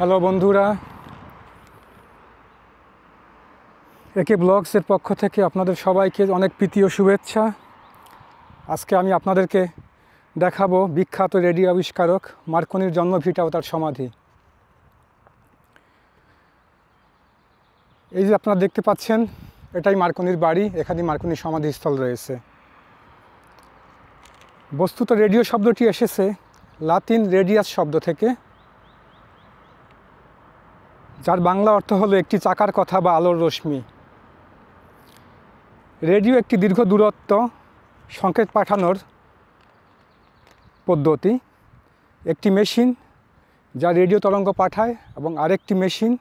Hello বন্ধুরা, একে ব্লগসের পক্ষ থেকে আপনাদের সবাইকে অনেক প্রীতি ও শুভেচ্ছা। আজকে আমি আপনাদেরকে দেখাবো বিখ্যাত রেডিও আবিষ্কারক মার্কনির জন্মভিটা ও তার সমাধি। এই যে আপনারা দেখতে পাচ্ছেন, এটাই মার্কনির বাড়ি, এখানে মার্কনির সমাধিস্থল রয়েছে। বস্তুত রেডিও শব্দটি এসেছে লাতিন রেডিয়াস শব্দ থেকে, যার বাংলা অর্থ হলো একটি চাকার কথা বা আলোর রশ্মি। রেডিও একটি দীর্ঘ দূরত্ব সংকেত পাঠানোর পদ্ধতি। একটি মেশিন যা রেডিও তরঙ্গ পাঠায় এবং আরেকটি মেশিন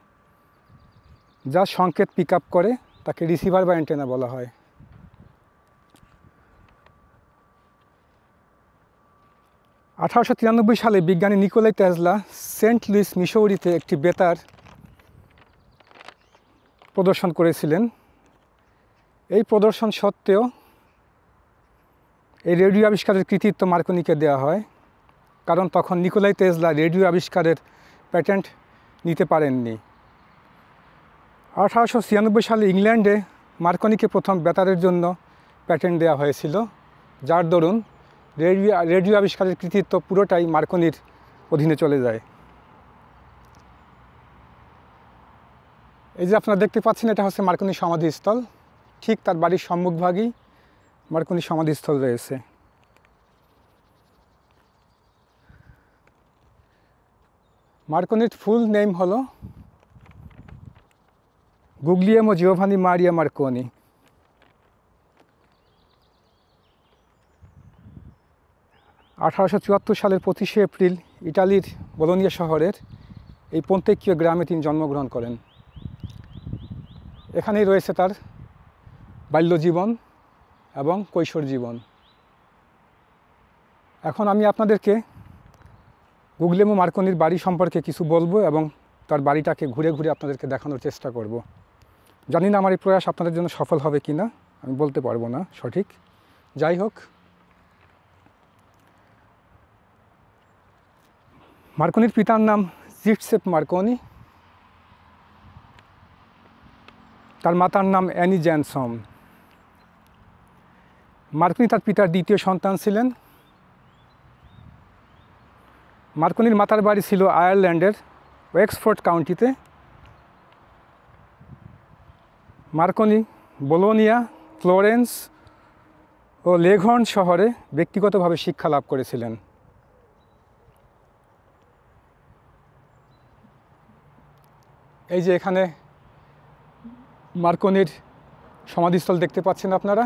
যা সংকেত পিক আপ করে, তাকে রিসিভার বা অ্যান্টেনা বলা হয়। (1893) সালে বিজ্ঞানী নিকোলা টেসলা সেন্ট লুইস, মিসৌরিতে একটি বেতার প্রদর্শন করেছিলেন। এই প্রদর্শন সত্ত্বেও এই রেডিও আবিষ্কারের কৃতিত্ব মার্কনিকে দেওয়া হয়, কারণ তখন নিকোলা টেসলা রেডিও আবিষ্কারের প্যাটেন্ট নিতে পারেননি। 1896 সালে ইংল্যান্ডে মার্কনিকে প্রথম বেতারের জন্য প্যাটেন্ট দেওয়া হয়েছিল, যার দরুন রেডিও আবিষ্কারের কৃতিত্ব পুরোটাই মার্কনির অধীনে চলে যায়। এই যে আপনারা দেখতে পাচ্ছেন, এটা হচ্ছে মার্কনির সমাধিস্থল। ঠিক তার বাড়ির সম্মুখভাগেই মার্কনির সমাধিস্থল রয়েছে। মার্কনির ফুল নেম হলো গুগলিয়েমো জিওভানি মারিয়া মার্কনি। সালের 25শে এপ্রিল ইটালির বোলোনিয়া শহরের এই পন্তেকিও গ্রামে তিনি জন্মগ্রহণ করেন। এখানেই রয়েছে তার বাল্যজীবন এবং কৈশোর জীবন। এখন আমি আপনাদেরকে গুগলিয়েমো মার্কনির বাড়ি সম্পর্কে কিছু বলবো এবং তার বাড়িটাকে ঘুরে ঘুরে আপনাদেরকে দেখানোর চেষ্টা করব। জানি না আমার এই প্রয়াস আপনাদের জন্য সফল হবে কি না, আমি বলতে পারবো না সঠিক। যাই হোক, মার্কনির পিতার নাম জিউসেপ মার্কনি, তার মাতার নাম অ্যানি জ্যানসন। মার্কনি তার পিতার দ্বিতীয় সন্তান ছিলেন। মার্কনির মাতার বাড়ি ছিল আয়ারল্যান্ডের ওয়েক্সফোর্ড কাউন্টিতে। মার্কনি বোলোনিয়া, ফ্লোরেন্স ও লেঘর্ন শহরে ব্যক্তিগতভাবে শিক্ষা লাভ করেছিলেন। এই যে এখানে মার্কনির সমাধিস্থল দেখতে পাচ্ছেন আপনারা।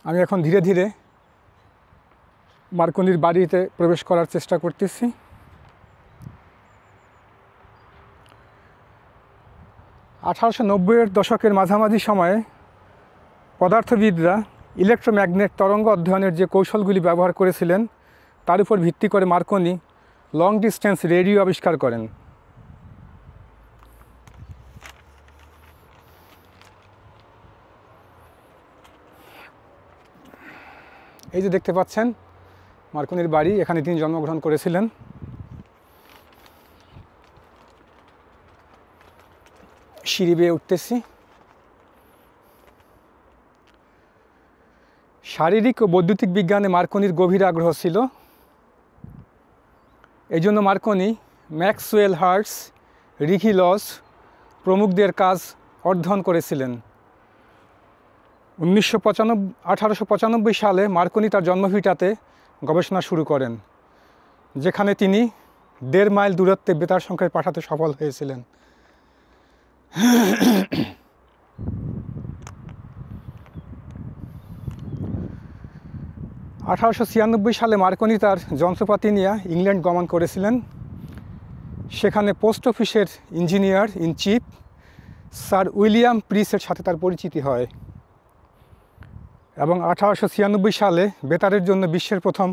আমি এখন ধীরে ধীরে মার্কনির বাড়িতে প্রবেশ করার চেষ্টা করতেছি। (1890-এর দশকের মাঝামাঝি সময়ে পদার্থবিদরা ইলেকট্রোম্যাগনেট তরঙ্গ অধ্যয়নের যে কৌশলগুলি ব্যবহার করেছিলেন, তার উপর ভিত্তি করে মার্কনি লং ডিস্টেন্স রেডিও আবিষ্কার করেন। এই যে দেখতে পাচ্ছেন মার্কনির বাড়ি, এখানে তিনি জন্মগ্রহণ করেছিলেন। সিঁড়ি বেয়ে উঠতেছি। শারীরিক ও বৈদ্যুতিক বিজ্ঞানে মার্কনির গভীর আগ্রহ ছিল। এই জন্য মার্কনি ম্যাক্সওয়েল হার্টজ, রিকি লস প্রমুখদের কাজ অধ্যয়ন করেছিলেন। 1895 সালে মার্কনি তার জন্মভিটাতে গবেষণা শুরু করেন, যেখানে তিনি 1.5 মাইল দূরত্বে বেতার সংকেত পাঠাতে সফল হয়েছিলেন। 1896 সালে মার্কনি তার যন্ত্রপাতি নিয়ে ইংল্যান্ড গমন করেছিলেন। সেখানে পোস্ট অফিসের engineer in chief sir William প্রিসের সাথে তার পরিচিতি হয় এবং 1896 সালে বেতারের জন্য বিশ্বের প্রথম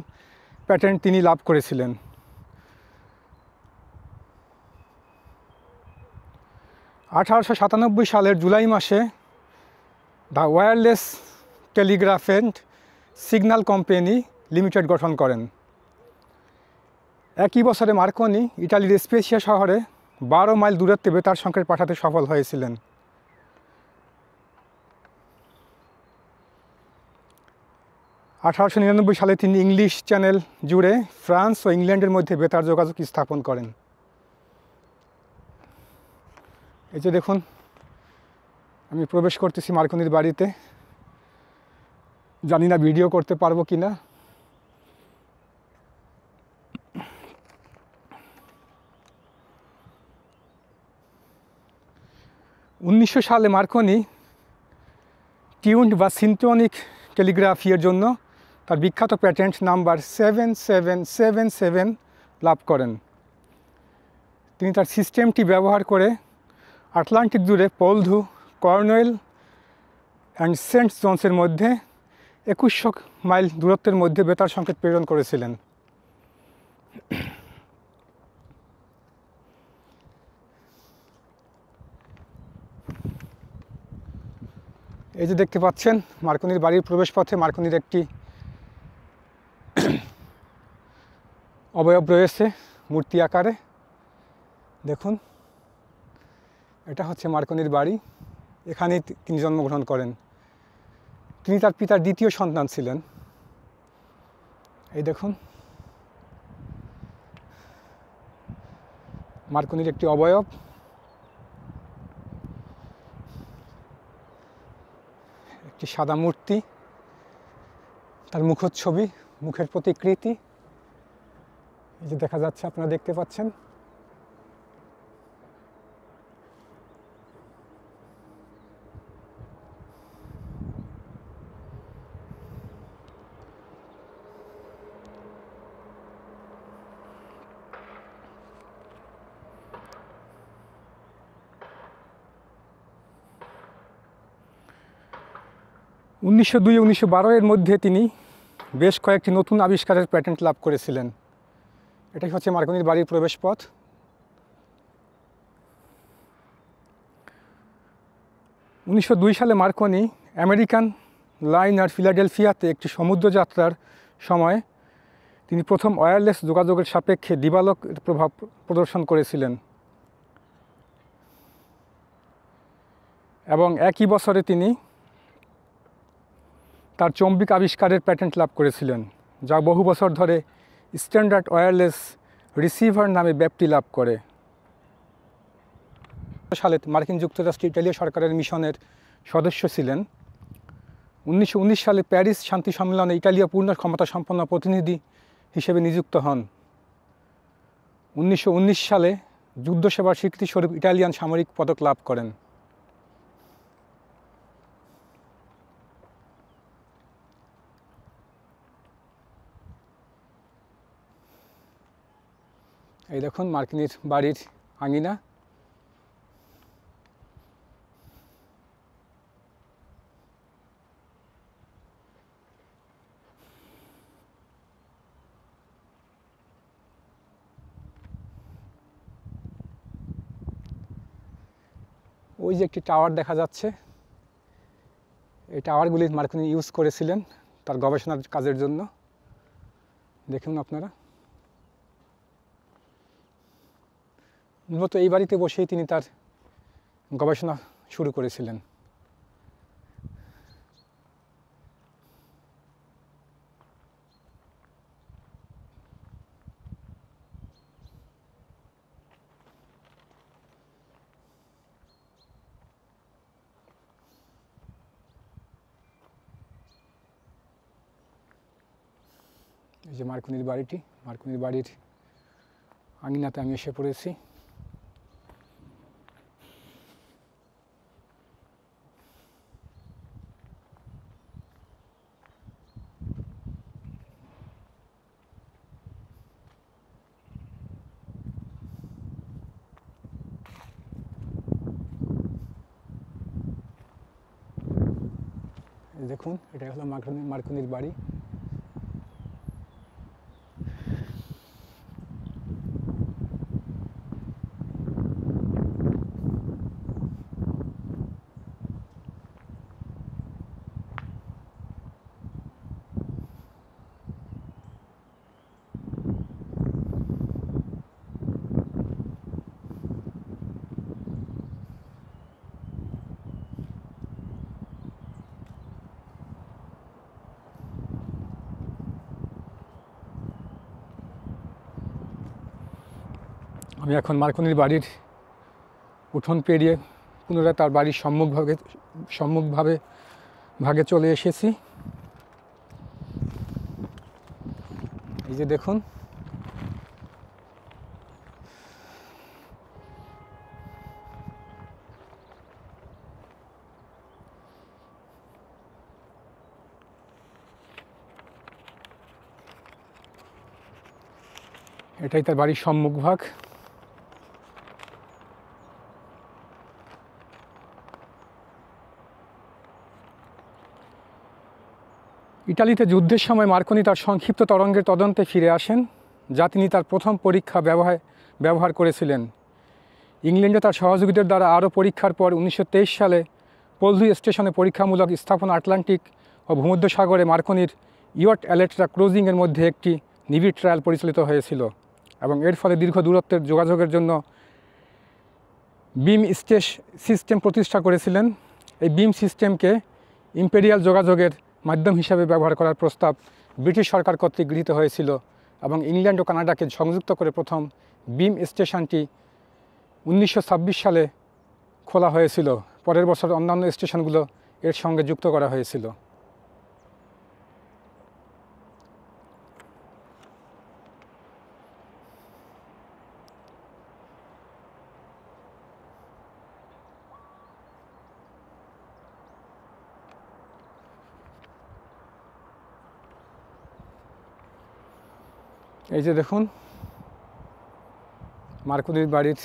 প্যাটেন্ট তিনি লাভ করেছিলেন। 1897 সালের জুলাই মাসে the wireless Telegraph and signal company limited গঠন করেন। একই বছরে মার্কনি ইটালির স্পেসিয়া শহরে 12 মাইল দূরত্বে বেতার সংকেত পাঠাতে সফল হয়েছিলেন। সালে তিনি ইংলিশ চ্যানেল জুড়ে ফ্রান্স ও ইংল্যান্ডের মধ্যে বেতার যোগাযোগ স্থাপন করেন। এই যে দেখুন, আমি প্রবেশ করতেছি মার্কনির বাড়িতে। জানি না ভিডিও করতে পারবো কি না। সালে মার্কনি টিউনড বা সিনটনিক টেলিগ্রাফির জন্য তার বিখ্যাত প্যাটেন্ট নাম্বার 7777 লাভ করেন। তিনি তার সিস্টেমটি ব্যবহার করে আটলান্টিক জুড়ে পলধু, কর্নওয়েল অ্যান্ড সেন্ট জনসের মধ্যে 2100 মাইল দূরত্বের মধ্যে বেতার সংকেত প্রেরণ করেছিলেন। এই যে দেখতে পাচ্ছেন মার্কনির বাড়ির প্রবেশপথে মার্কনির একটি অবয়ব রয়েছে মূর্তি আকারে। দেখুন, এটা হচ্ছে মার্কনির বাড়ি। এখানেই তিনি জন্মগ্রহণ করেন। তিনি তার পিতার দ্বিতীয় সন্তান ছিলেন। এই দেখুন মার্কনির একটি অবয়ব। একটি সাদা মূর্তি, তার মুখচ্ছবি, মুখের প্রতিকৃতি এই যে দেখা যাচ্ছে, আপনারা দেখতে পাচ্ছেন। ও 1912 মধ্যে তিনি বেশ কয়েকটি নতুন আবিষ্কারের প্যাটেন্ট লাভ করেছিলেন। এটাই হচ্ছে মার্কনির বাড়ির প্রবেশপথ। 1902 সালে মার্কনি আমেরিকান লাইনার ফিলাডেলফিয়াতে একটি সমুদ্রযাত্রার সময় তিনি প্রথম ওয়্যারলেস যোগাযোগের সাপেক্ষে দিবালোক প্রভাব প্রদর্শন করেছিলেন এবং একই বছরে তিনি তার চৌম্বক আবিষ্কারের প্যাটেন্ট লাভ করেছিলেন, যা বহু বছর ধরে স্ট্যান্ডার্ড ওয়্যারলেস রিসিভার নামে ব্যাপ্তি লাভ করে। সালে মার্কিন যুক্তরাষ্ট্র ইটালীয় সরকারের মিশনের সদস্য ছিলেন। 1919 সালে প্যারিস শান্তি সম্মেলনে ইটালীয় পূর্ণ ক্ষমতা সম্পন্ন প্রতিনিধি হিসেবে নিযুক্ত হন। 1919 সালে যুদ্ধ সেবার স্বীকৃতিস্বরূপ ইটালিয়ান সামরিক পদক লাভ করেন। এই দেখুন মার্কনির বাড়ির আঙিনা। ওই যে একটি টাওয়ার দেখা যাচ্ছে, এই টাওয়ারগুলি মার্কনি ইউজ করেছিলেন তার গবেষণার কাজের জন্য। দেখুন আপনারা, মূলত এই বাড়িতে বসেই তিনি তার গবেষণা শুরু করেছিলেন। এই যে মার্কনির বাড়িটি, মার্কনির বাড়ির আঙিনাতে আমি এসে পড়েছি। দেখুন, এটা হলো মার্কনির বাড়ি। আমি এখন মার্কনির বাড়ির উঠোন পেরিয়ে পুনরায় তার বাড়ির ভাগে চলে এসেছি। এই যে দেখুন, এটাই তার বাড়ির সম্মুখভাগ। ইটালিতে যুদ্ধের সময় মার্কনি তার সংক্ষিপ্ত তরঙ্গের তদন্তে ফিরে আসেন, যা তিনি তার প্রথম পরীক্ষা ব্যবহার করেছিলেন। ইংল্যান্ডে তার সহযোগীদের দ্বারা আরও পরীক্ষার পর 1923 সালে পলভি স্টেশনে পরীক্ষামূলক স্থাপনা আটলান্টিক ও ভূমধ্যসাগরে মার্কনির ইয়ট অ্যালেট্রা ক্রুজিংয়ের মধ্যে একটি নিবিড় ট্রায়াল পরিচালিত হয়েছিল এবং এর ফলে দীর্ঘ দূরত্বের যোগাযোগের জন্য বিম সিস্টেম প্রতিষ্ঠা করেছিলেন। এই বিম সিস্টেমকে ইম্পেরিয়াল যোগাযোগের মাধ্যম হিসাবে ব্যবহার করার প্রস্তাব ব্রিটিশ সরকার কর্তৃক গৃহীত হয়েছিল এবং ইংল্যান্ড ও কানাডাকে সংযুক্ত করে প্রথম বিম স্টেশনটি 1926 সালে খোলা হয়েছিল। পরের বছর অন্যান্য স্টেশনগুলো এর সঙ্গে যুক্ত করা হয়েছিল। এই যে দেখুন মার্কনির বাড়ির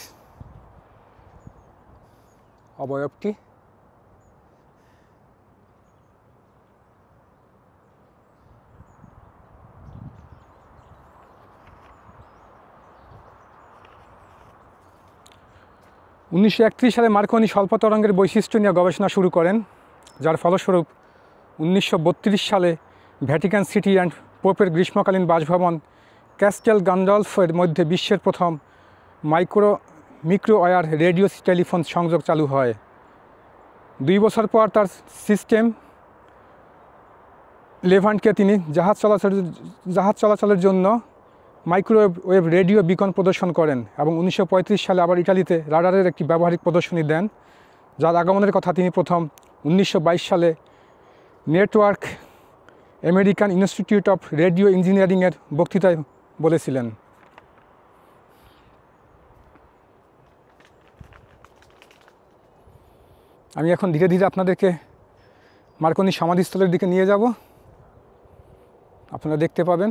অবয়বটি। (1931) সালে মার্কনি স্বল্প তরঙ্গের বৈশিষ্ট্য নিয়ে গবেষণা শুরু করেন, যার ফলস্বরূপ 1932 সালে ভ্যাটিকান সিটি অ্যান্ড পোপের গ্রীষ্মকালীন বাসভবন ক্যাস্টেল গান্ডলফের মধ্যে বিশ্বের প্রথম মিক্রোওয়্যার রেডিও টেলিফোন সংযোগ চালু হয়। 2 বছর পর তার সিস্টেম লেভান্টকে তিনি জাহাজ চলাচলের জন্য মাইক্রোওয়েভ রেডিও বিকন প্রদর্শন করেন এবং 1935 সালে আবার ইটালিতে রাডারের একটি ব্যবহারিক প্রদর্শনী দেন, যার আগমনের কথা তিনি প্রথম 1922 সালে network American institute of radio ইঞ্জিনিয়ারিংয়ের বক্তৃতায় বলেছিলেন। আমি এখন ধীরে ধীরে আপনাদেরকে মার্কনি সমাধিস্থলের দিকে নিয়ে যাব, আপনারা দেখতে পাবেন।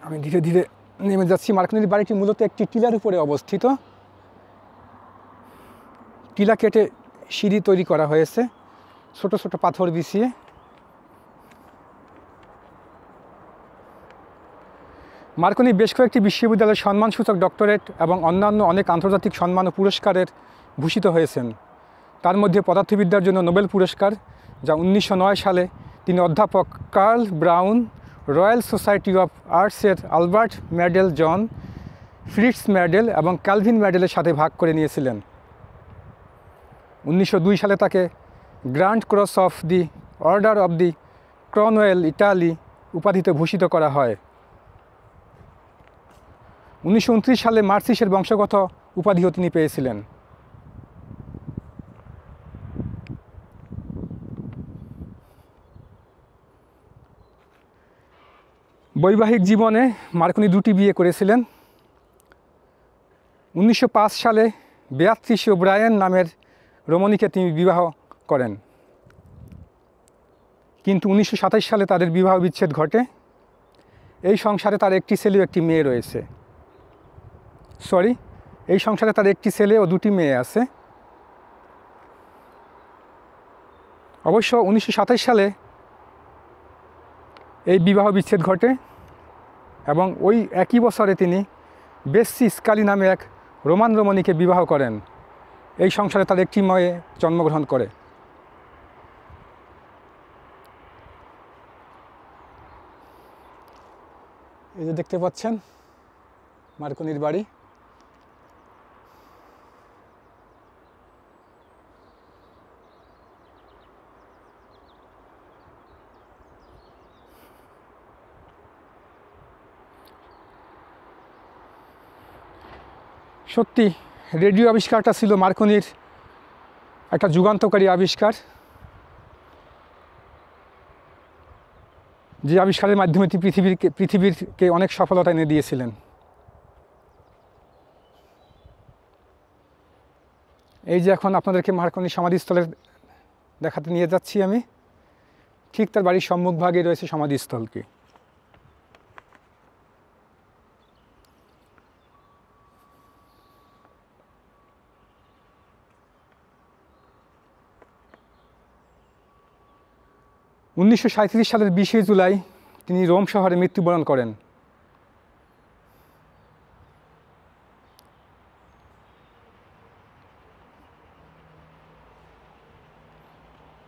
আমি ধীরে ধীরে নেমে যাচ্ছি। মার্কনির বাড়িটি মূলত একটি টিলার উপরে অবস্থিত। টিলা কেটে সিঁড়ি তৈরি করা হয়েছে ছোট ছোট পাথর বিছিয়ে। মার্কনি বেশ কয়েকটি বিশ্ববিদ্যালয়ের সম্মানসূচক ডক্টরেট এবং অন্যান্য অনেক আন্তর্জাতিক সম্মান ও পুরস্কারের ভূষিত হয়েছেন। তার মধ্যে পদার্থবিদ্যার জন্য নোবেল পুরস্কার, যা 1909 সালে তিনি অধ্যাপক Karl Braun, Royal Society of আর্টসের Albert Medal, John Fritz Medal এবং ক্যালভিন মেডেলের সাথে ভাগ করে নিয়েছিলেন। 1902 সালে তাকে grand cross of the order of the ক্রনওয়েল ইটালি উপাধিতে ভূষিত করা হয়। 1929 সালে মার্সিসের বংশগত উপাধিও তিনি পেয়েছিলেন। বৈবাহিক জীবনে মার্কনি 2টি বিয়ে করেছিলেন। 1905 সালে বেয়াত্রিস ওব্রায়েন নামের রমণীকে তিনি বিবাহ করেন, কিন্তু 1927 সালে তাদের বিবাহ বিচ্ছেদ ঘটে। এই সংসারে তার একটি ছেলে ও একটি মেয়ে রয়েছে। এই সংসারে তার একটি ছেলে ও 2টি মেয়ে আছে। অবশ্য 1927 সালে এই বিবাহ বিচ্ছেদ ঘটে এবং ওই একই বছরে তিনি বেসসি স্কালি নামে এক রোমান রমণীকে বিবাহ করেন। এই সংসারে তার একটি মেয়ে জন্মগ্রহণ করে। এই যে দেখতে পাচ্ছেন মার্কনির বাড়ি। সত্যি রেডিও আবিষ্কারটা ছিল মার্কনির একটা যুগান্তকারী আবিষ্কার, যে আবিষ্কারের মাধ্যমে তিনি পৃথিবীরকে অনেক সফলতা এনে দিয়েছিলেন। এই যে এখন আপনাদেরকে মার্কনির সমাধিস্থলের দেখাতে নিয়ে যাচ্ছি আমি, ঠিক তার বাড়ির সম্মুখভাগে রয়েছে সমাধিস্থলটি। উনিশশো সালের 20শে জুলাই তিনি রোম শহরে মৃত্যুবরণ করেন।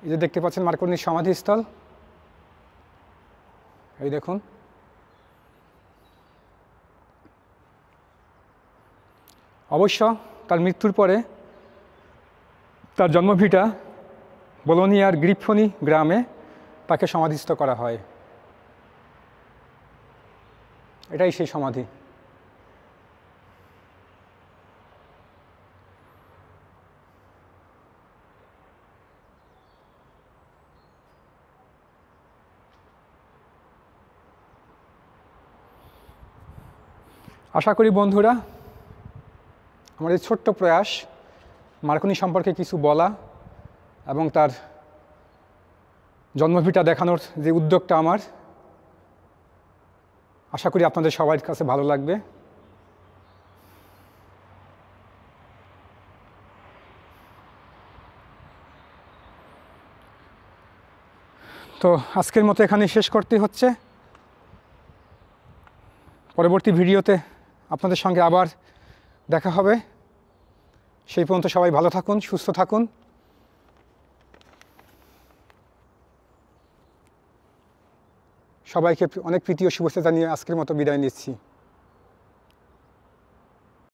এই যে দেখতে পাচ্ছেন মার্কনির সমাধিস্থল, এই দেখুন। অবশ্য তার মৃত্যুর পরে তার জন্মভিটা বোলোনিয়ার গ্রিফনি গ্রামে তাকে সমাধিস্থ করা হয়। এটাই সেই সমাধি। আশা করি বন্ধুরা আমাদের ছোট্ট প্রয়াস মার্কনি সম্পর্কে কিছু বলা এবং তার জন্মভিটা দেখানোর যে উদ্যোগটা আমার, আশা করি আপনাদের সবার কাছে ভালো লাগবে। তো আজকের মতো এখানে শেষ করতে হচ্ছে। পরবর্তী ভিডিওতে আপনাদের সঙ্গে আবার দেখা হবে। সেই পর্যন্ত সবাই ভালো থাকুন, সুস্থ থাকুন। সবাইকে অনেক প্রীতি ও শুভেচ্ছা জানিয়ে আজকের মতো বিদায় নিচ্ছি।